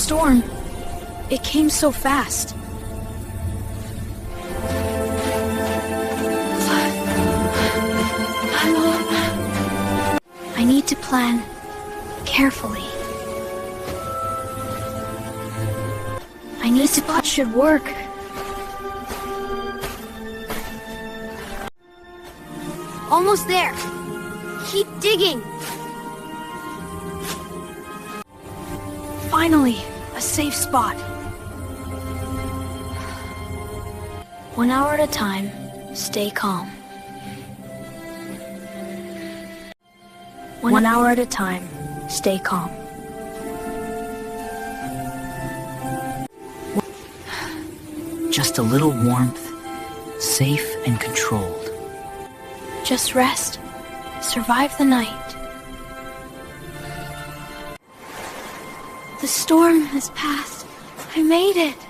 storm. It came so fast. I need to plan carefully. I need to plan should work. Almost there. Keep digging. Finally, a safe spot. 1 hour at a time, stay calm. 1 hour at a time, stay calm. Just a little warmth, safe and controlled. Just rest, survive the night. The storm has passed. I made it.